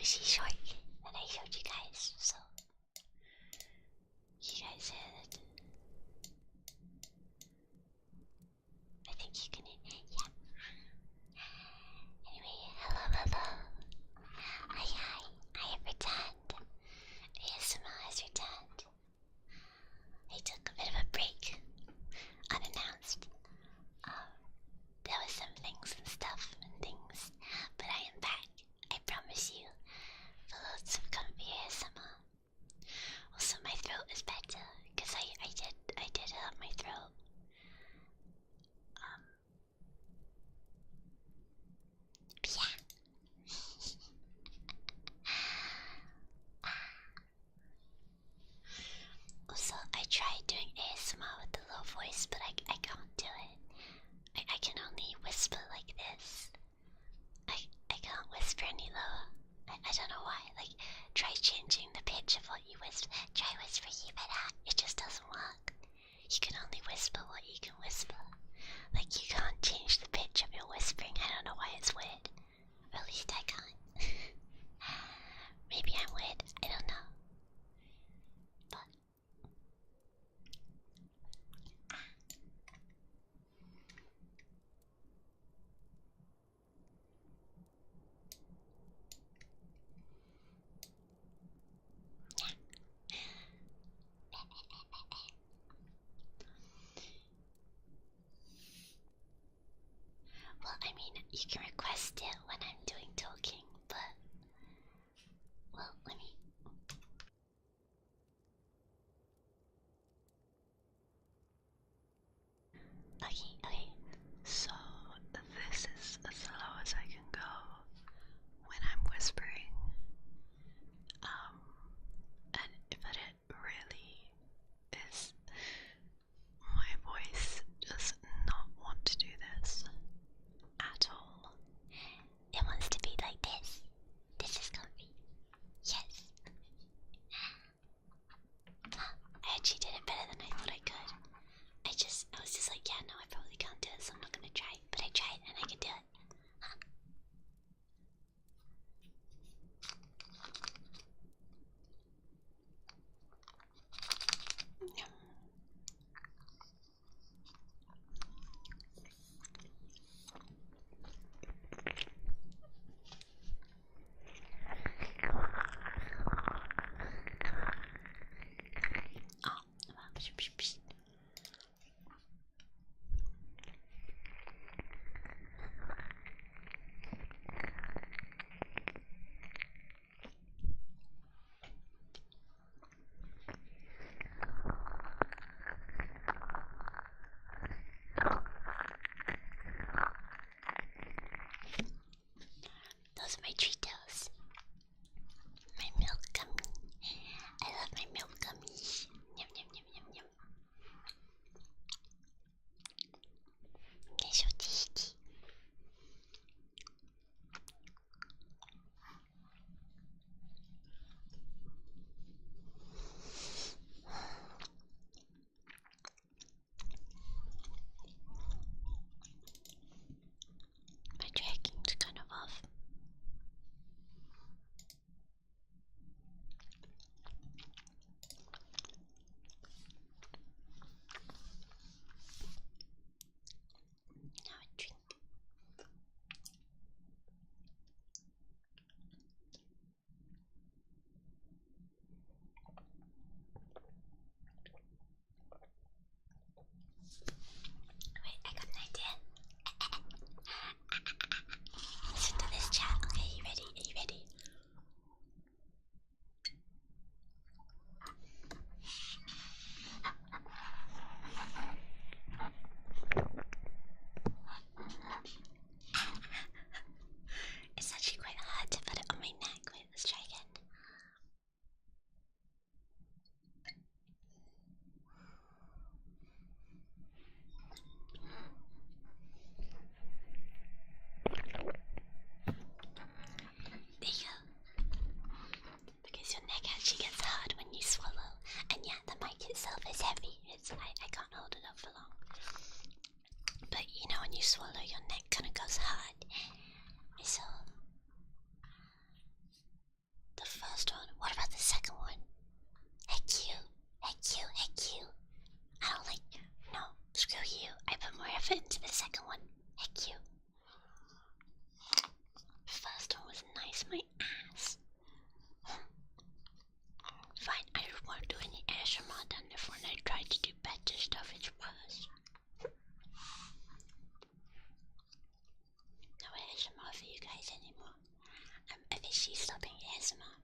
actually short that I showed you guys, so you guys had it. I think you can. Yeah. Anyway, hello. Hi. I have returned. ASMR has returned. I took a bit of a break, unannounced. There was some things and stuff and things, but I am back. I promise you, for loads of comfy ASMR. Also, my throat is better because I did hurt my throat. Yeah. Also, I tried doing ASMR with the low voice, but I can't do it. I can only whisper like this. I can't whisper any lower. I don't know why. Like, try changing the pitch of what you whisper. Try whispering even that. It just doesn't work. You can only whisper what you can whisper. Like, you can't change the pitch of your whispering. I don't know why it's weird. Or at least I can't. Maybe I'm weird. I don't know. But well, I mean, you can request it when I'm doing talking, but well, let me. Okay. So, this is as low as I can go when I'm whispering. But it really is. My voice does not want to do this at all. It wants to be like this. This is comfy. Yes. I actually did it better than I thought I could. I was just like, yeah, no, I probably can't do it, so I'm not gonna try. But I tried and I could do it. Oh, those are my Cheetos. My milk gummy. I love my milk gummies. Yum. They're so tasty. My tracking's kind of off. my ass. Fine, I won't do any ASMR then when I try to do better stuff, it's worse. No ASMR for you guys anymore. I'm officially stopping ASMR.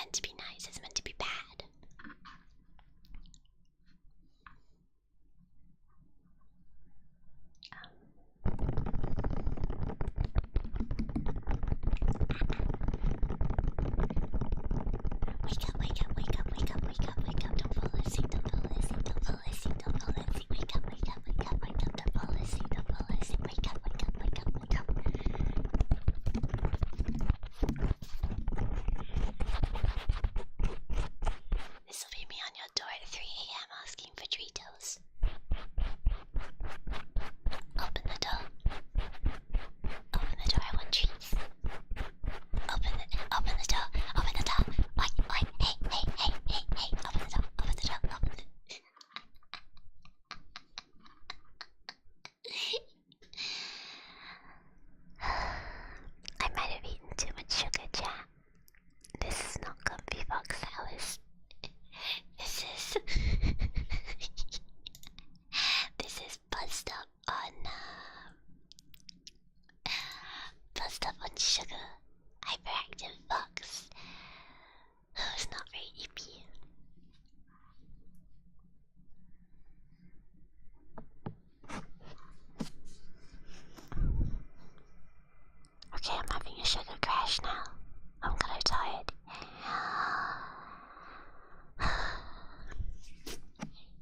meant to be nice, it's meant to be bad. Wake up, wake up, wake up, wake up, wake up, wake up, don't fall asleep, don't fall asleep, don't fall asleep, don't fall asleep, wake up, wake up, wake up, wake up, don't fall asleep, don't fall asleep, wake up, wake up, wake up, wake up. This will be me on your door at 3 a.m. asking for Doritos. Open the door. Open the door, I want treats. Open the door, open the door. Oi, hey, open the door, open the door, open the I might have eaten too much sugar, chat. This is not comfy fox hours. This is this is buzzed up on sugar. Hyperactive fox who's not very eepy. Okay, I'm having a sugar crash now. I'm kind of tired.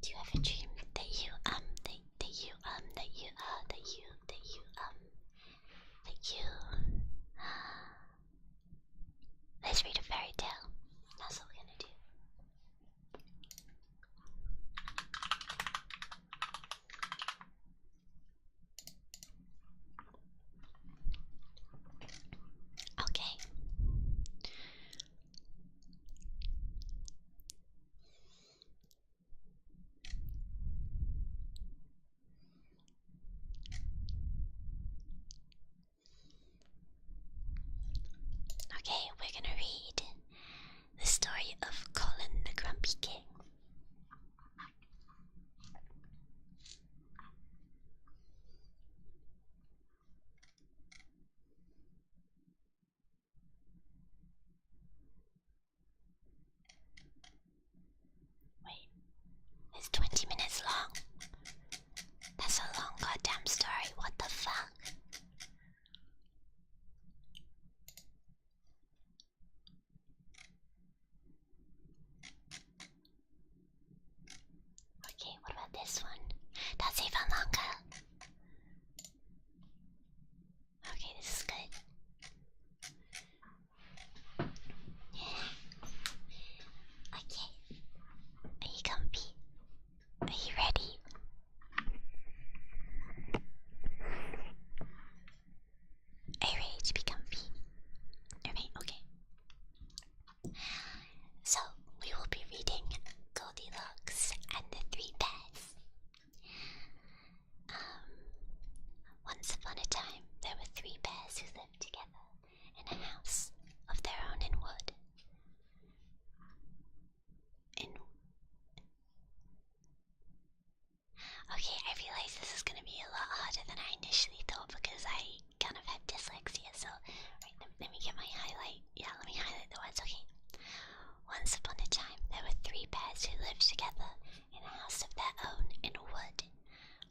Do you ever dream that you let's read a fairy tale. That's what we're gonna do. Okay. Okay, we're gonna read the story of Colin the Grumpy King. Wait, it's 20 minutes long. That's a long goddamn story, what the fuck? Okay, what about this one? That's even longer. Okay, this is good. Okay. Are you comfy? Are you ready? Are you ready to be comfy? Alright, okay. So, we will be reading Goldilocks and the Three Bears. Once upon a time, there were 3 bears who lived together in a house of their own in wood. Okay, I realize this is going to be a lot harder than I initially thought because I kind of have dyslexia, so let me get my highlight. Yeah, let me highlight the words, okay. Once upon a time, there were 3 bears who lived together in a house of their own in wood.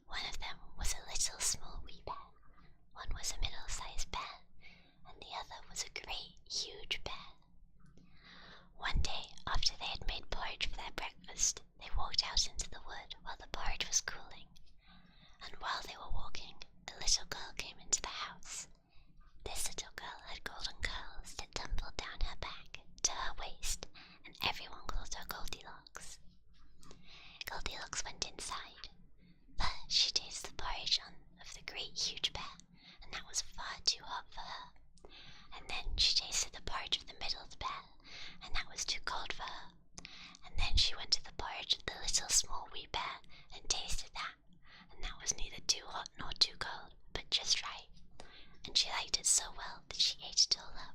One of them was a little small wee bear, one was a middle-sized bear, and the other was a great huge bear. One day, after they had made porridge for their breakfast, they walked out into the wood while the porridge was cooling. And while they were walking, a little girl came into the house. This little girl had golden curls that tumbled down her back to her waist, and everyone called her Goldilocks. Goldilocks went inside, but she tasted the porridge of the great huge bear, and that was far too hot for her. And then she tasted the porridge of the middle bear, and that was too cold for her. And then she went to the porridge of the little small wee bear and tasted that, and that was neither too hot nor too cold, but just right. And she liked it so well that she ate it all up.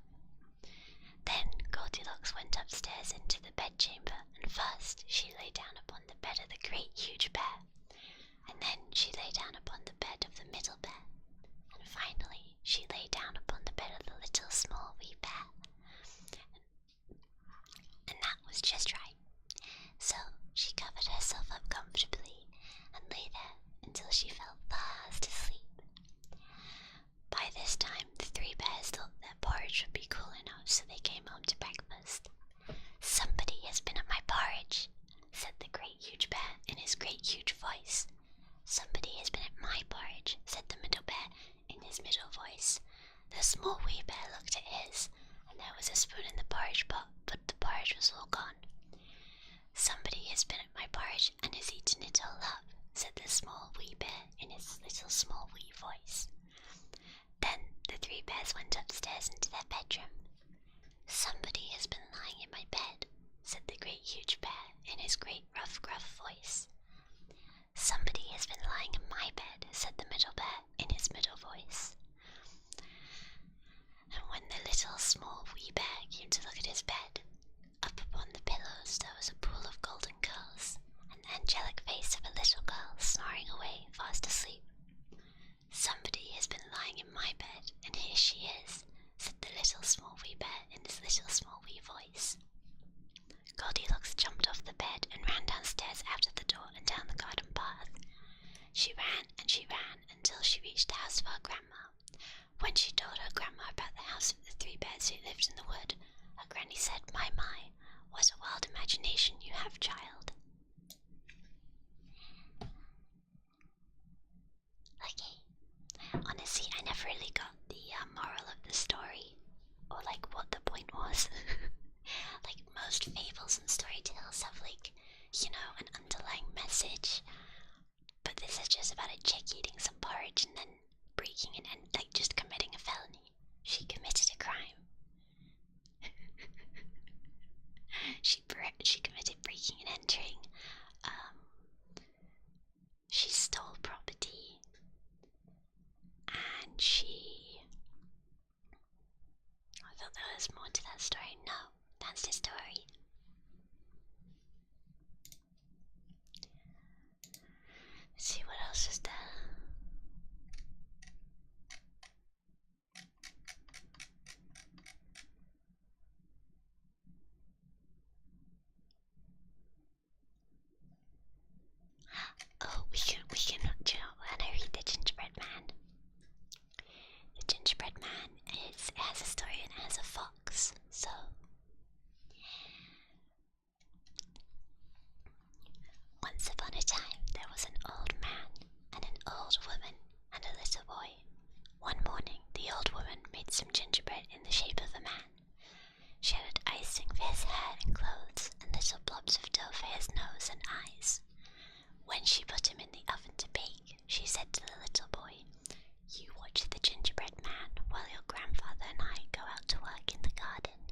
Then Goldilocks went upstairs into the bedchamber, and first she lay down upon the bed of the great huge bear, and then she lay down upon the bed of the middle bear, and finally she lay down upon the bed of the little small wee bear. herself up comfortably and lay there until she fell fast asleep. By this time, the three bears thought their porridge would be cool enough, so they came home to breakfast. "Somebody has been at my porridge," said the great huge bear in his great huge voice. "Somebody has been at my porridge," said the middle bear in his middle voice. The small wee bear looked at his, and there was a spoon in the porridge pot, but the porridge was all gone. "Somebody has been at my porridge and has eaten it all up," said the small wee bear in his little small wee voice. Then the three bears went upstairs into their bedroom. "Somebody has been lying in my bed," said the great huge bear in his great rough gruff voice. "Somebody has been lying in my bed," said the middle bear in his middle voice. And when the little small wee bear came to look at his bed, up upon the pillows there was a pool of golden curls, and the angelic face of a little girl snoring away fast asleep. "Somebody has been lying in my bed, and here she is," said the little small wee bear in his little small wee voice. Goldilocks jumped off the bed and ran downstairs out of the door and down the garden path. She ran and she ran until she reached the house of her grandma. When she told her grandma about the house of the three bears who lived in the wood, her granny said, my, what a wild imagination you have, child." Okay. Honestly, I never really got the moral of the story, or like what the point was. Like most fables and story tales have an underlying message, but this is just about a chick eating some porridge and then breaking in and just committing a felony. She committed a crime. She committed breaking and entering. She stole property, and I thought there was more to that story. No, that's the story. Let's see what else is there. Oh, we can, do you know, when I read the Gingerbread Man. The Gingerbread Man has a story and it has a fox, so. Once upon a time, there was an old man and an old woman and a little boy. One morning, the old woman made some gingerbread in the shape of a man. She added icing for his hair and clothes, and little blobs of dough for his nose and eyes. When she put him in the oven to bake, she said to the little boy, "You watch the gingerbread man while your grandfather and I go out to work in the garden."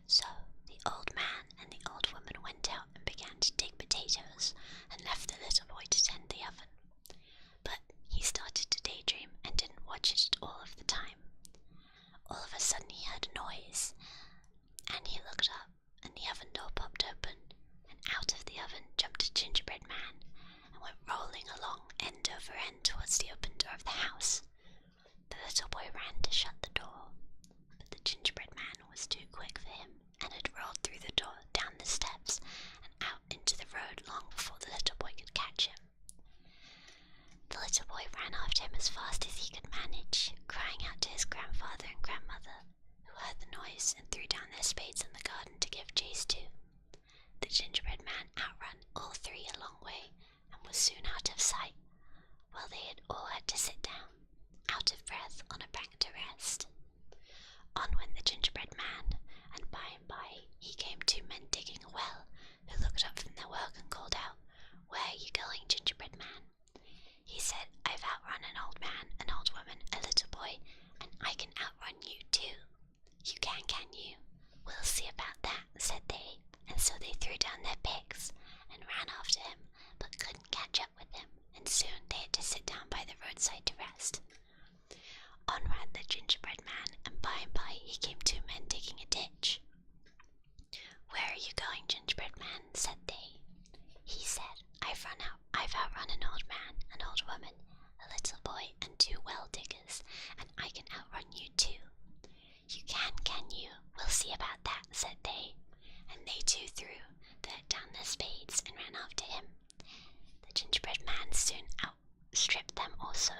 So the old man and the old woman went out and began to dig potatoes and left the little boy to tend the oven. But he started to daydream and didn't watch it all of the time. All of a sudden he heard a noise, and he looked up, and the oven door popped open, and out of the oven jumped a gingerbread man and went rolling along end over end towards the open door of the house. The little boy ran to shut the door, but the gingerbread man was too quick for him and had rolled through the door, down the steps, and out into the road long before the little boy could catch him. The little boy ran after him as fast as he could manage, crying out to his grandfather and grandmother, who heard the noise and threw down their spades in the garden to give chase to. The gingerbread man outran all three a long way and was soon out of sight, while they had all had to sit down, out of breath, on a bank to rest. On went the gingerbread man, and by he came two men digging a well, who looked up from their work and called out, "Where are you going, gingerbread man?" He said, "I've outrun an old man, an old woman, a little boy, and I can outrun you too." "You can you? We'll see about that," said they, and so they threw down their picks and ran after him, but couldn't catch up with him, and soon they had to sit down by the roadside to rest. On ran the gingerbread man, and by he came two men digging a ditch. "Where are you going, gingerbread man?" said they. He said, I've outrun an old man, an old woman, a little boy, and two well diggers, and I can outrun you too." "You can you? We'll see about that," said they, and they too threw down their spades and ran after him. The gingerbread man soon outstripped them also,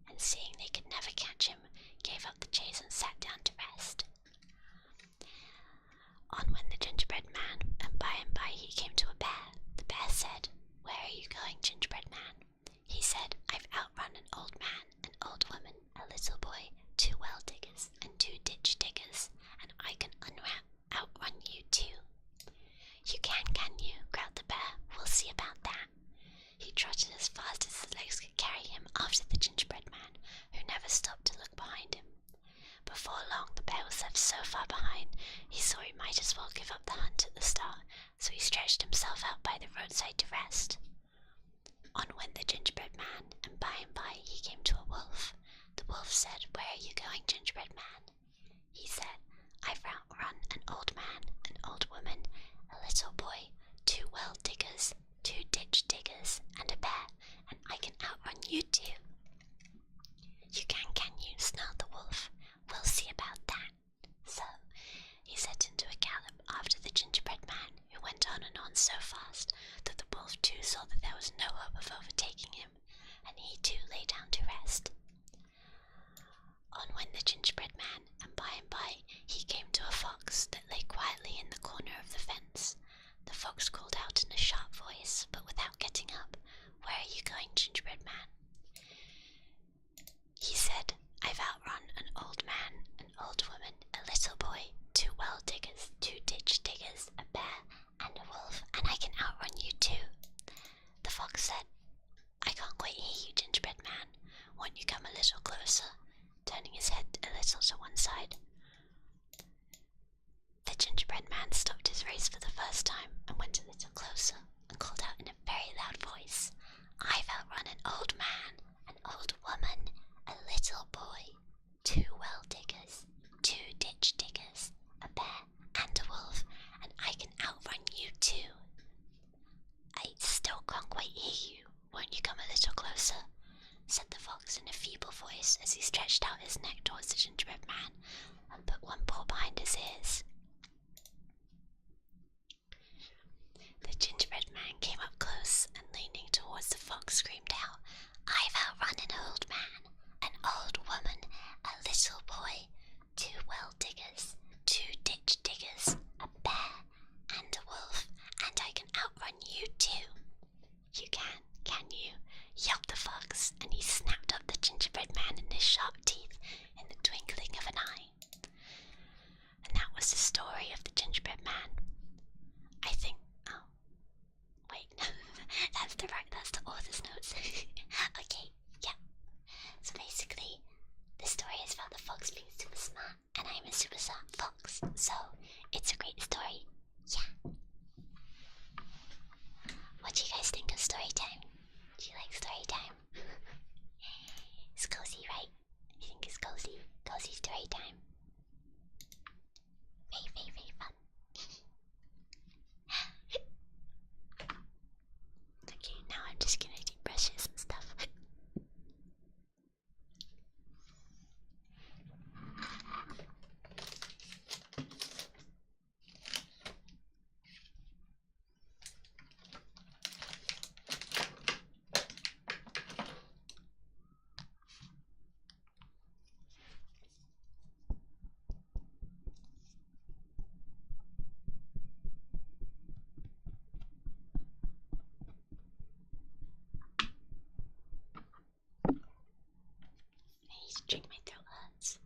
and seeing they could never catch him, gave up the chase and sat down to rest. On went the gingerbread man, and by he came to a bear. The bear said, "Where are you going, gingerbread man?" He said, "I've outrun an old man, an old woman, a little boy, 2 well diggers, and 2 ditch diggers, and I can outrun you too." "You can you?" growled the bear. "We'll see about that." He trotted as fast as his legs could carry him after the gingerbread man, who never stopped to look behind him. Before long the bear was left so far behind, he saw he might as well give up the hunt at the start, so he stretched himself out by the roadside to rest. On went the gingerbread man, and by he came to a wolf. The wolf said, "Where are you going, gingerbread man?" He said, "I've outrun an old man, an old woman, a little boy, 2 well diggers, 2 ditch diggers, and a bear, and I can outrun you too." "You can you?" snarled the wolf. "We'll see about that." So he set into a gallop after the gingerbread man, who went on and on so fast that the wolf too saw that there was no hope of overtaking him, and he too lay down to rest. On went the gingerbread man, and by he came to a fox that lay quietly in the corner of the fence. The fox called out in a sharp voice, but without getting up, "Where are you going, gingerbread man?" He said, "I've outrun an old man, an old woman, a little boy, 2 well diggers, 2 ditch diggers, a bear, and a wolf, and I can outrun you too." The fox said, "I can't quite hear you, gingerbread man. Won't you come a little closer?" turning his head a little to one side. The gingerbread man stopped his race for the first time and went a little closer and called out in a very loud voice, "I've outrun an old man, an old woman, a little boy, 2 well diggers, 2 ditch diggers, a bear, and a wolf, and I can outrun you too." "I still can't quite hear you. Won't you come a little closer?" said the fox in a feeble voice as he stretched out his neck towards the gingerbread man and put one paw behind his ears. The gingerbread man came up close and leaning towards the fox screamed out, "I've outrun an old man, an old woman, a little boy, 2 well diggers, 2 ditch diggers, a bear, and a wolf, and I can outrun you too." "You can you?" yelped the fox, and he snapped up the gingerbread man in his sharp teeth in the twinkling of an eye. And that was the story of the gingerbread man. I think. Oh, wait, that's the author's notes. Okay, yeah. So basically, the story is about the fox being super smart, and I'm a super smart fox, so it's a great story. Yeah. What do you guys think of story time? Do you like story time? It's cozy, right? I think it's cozy. Cozy story time. Very fun. Okay, now I'm just gonna do brushes and stuff. I need to drink, my throat hurts.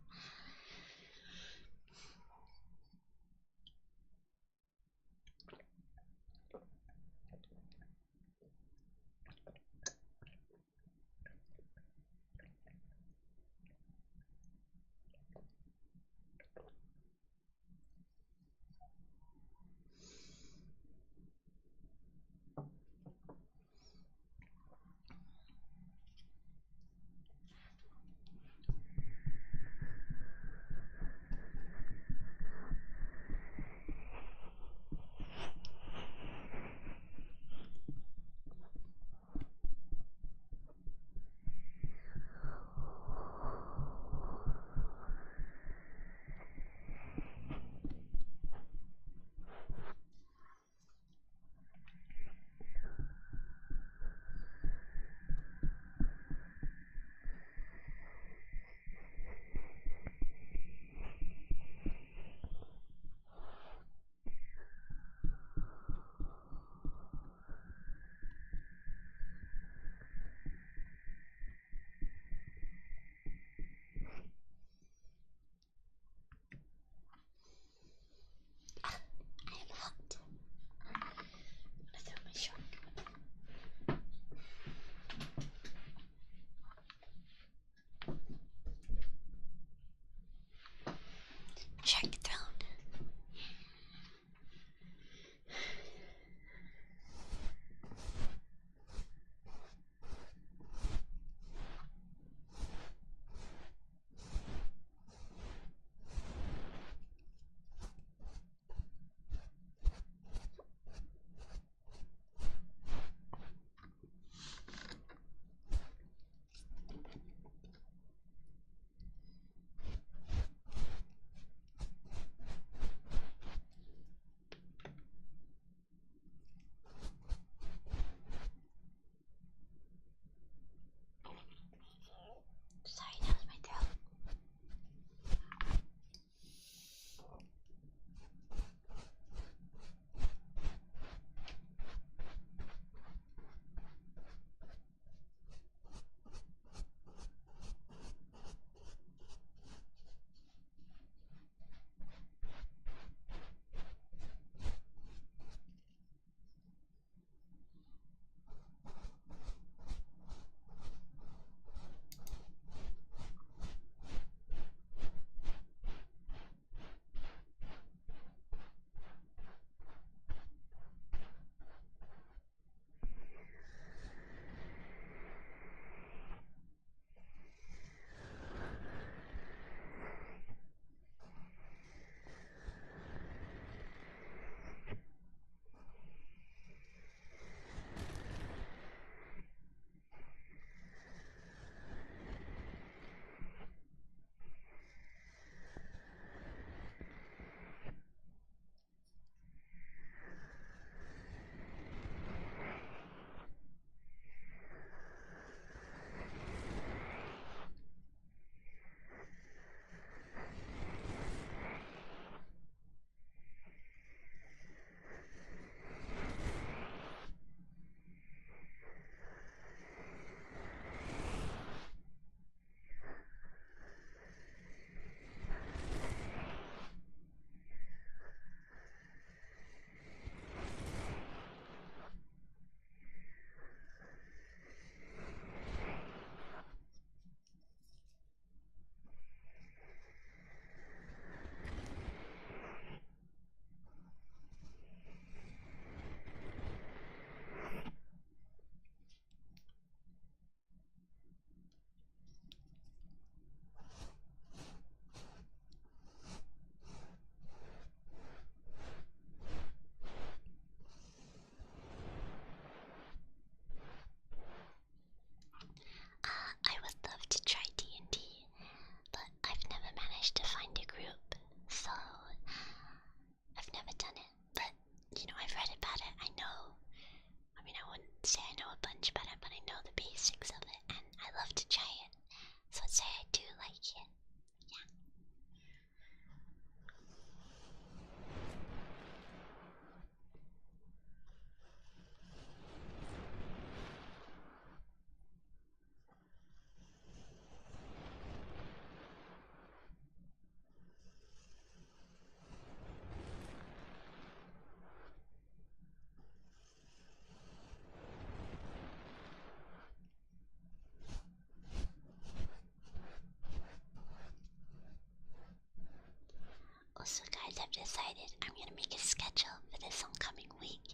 Also, guys, I've decided I'm gonna make a schedule for this oncoming week,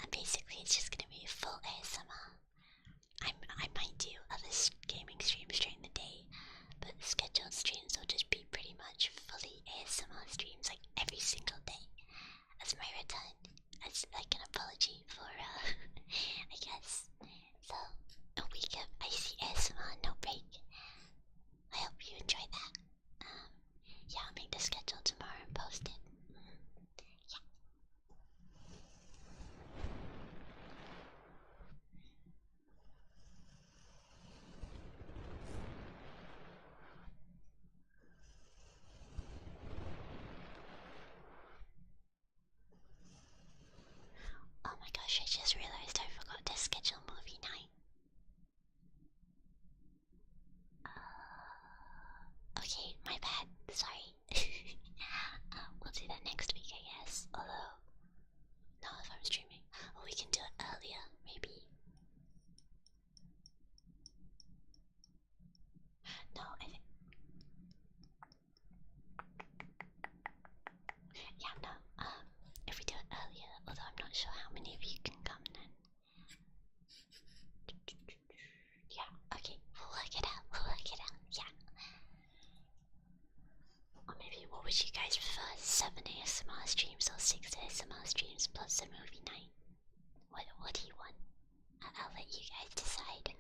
and basically it's just gonna be full ASMR. I might do other gaming streams during the day, but the scheduled streams will just be pretty much fully ASMR streams, like every single day, as my return, as like an apology for, I guess. So, a week of icy ASMR, no break. I hope you enjoy that. Yeah, I'll make the schedule tomorrow and post it. Yeah. Oh my gosh, I just realized I forgot to schedule movie night. Okay, my bad. Sorry. We'll do that next week, I guess. Although, not if I'm streaming. Or we can do it earlier, maybe. No, I think. Yeah, no. If we do it earlier, although I'm not sure how many of you can come then. Yeah, okay. We'll work it out. We'll work it out. Yeah. Or maybe what would you guys prefer? 7 ASMR streams or 6 ASMR streams plus a movie night? What do you want? I'll let you guys decide.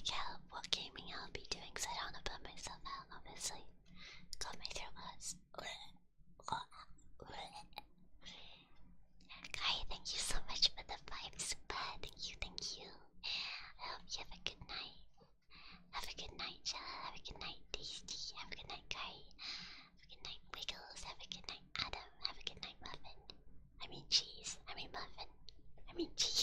look at what gaming I'll be doing, because I don't want to put myself out, obviously. God, my throat hurts. Kai, thank you so much for the 5 super. Thank you, thank you. I hope you have a good night. Have a good night, Jella. Have a good night, Tasty. Have a good night, Kai. Have a good night, Wiggles. Have a good night, Adam. Have a good night, Muffin. I mean cheese. I mean muffin. I mean cheese.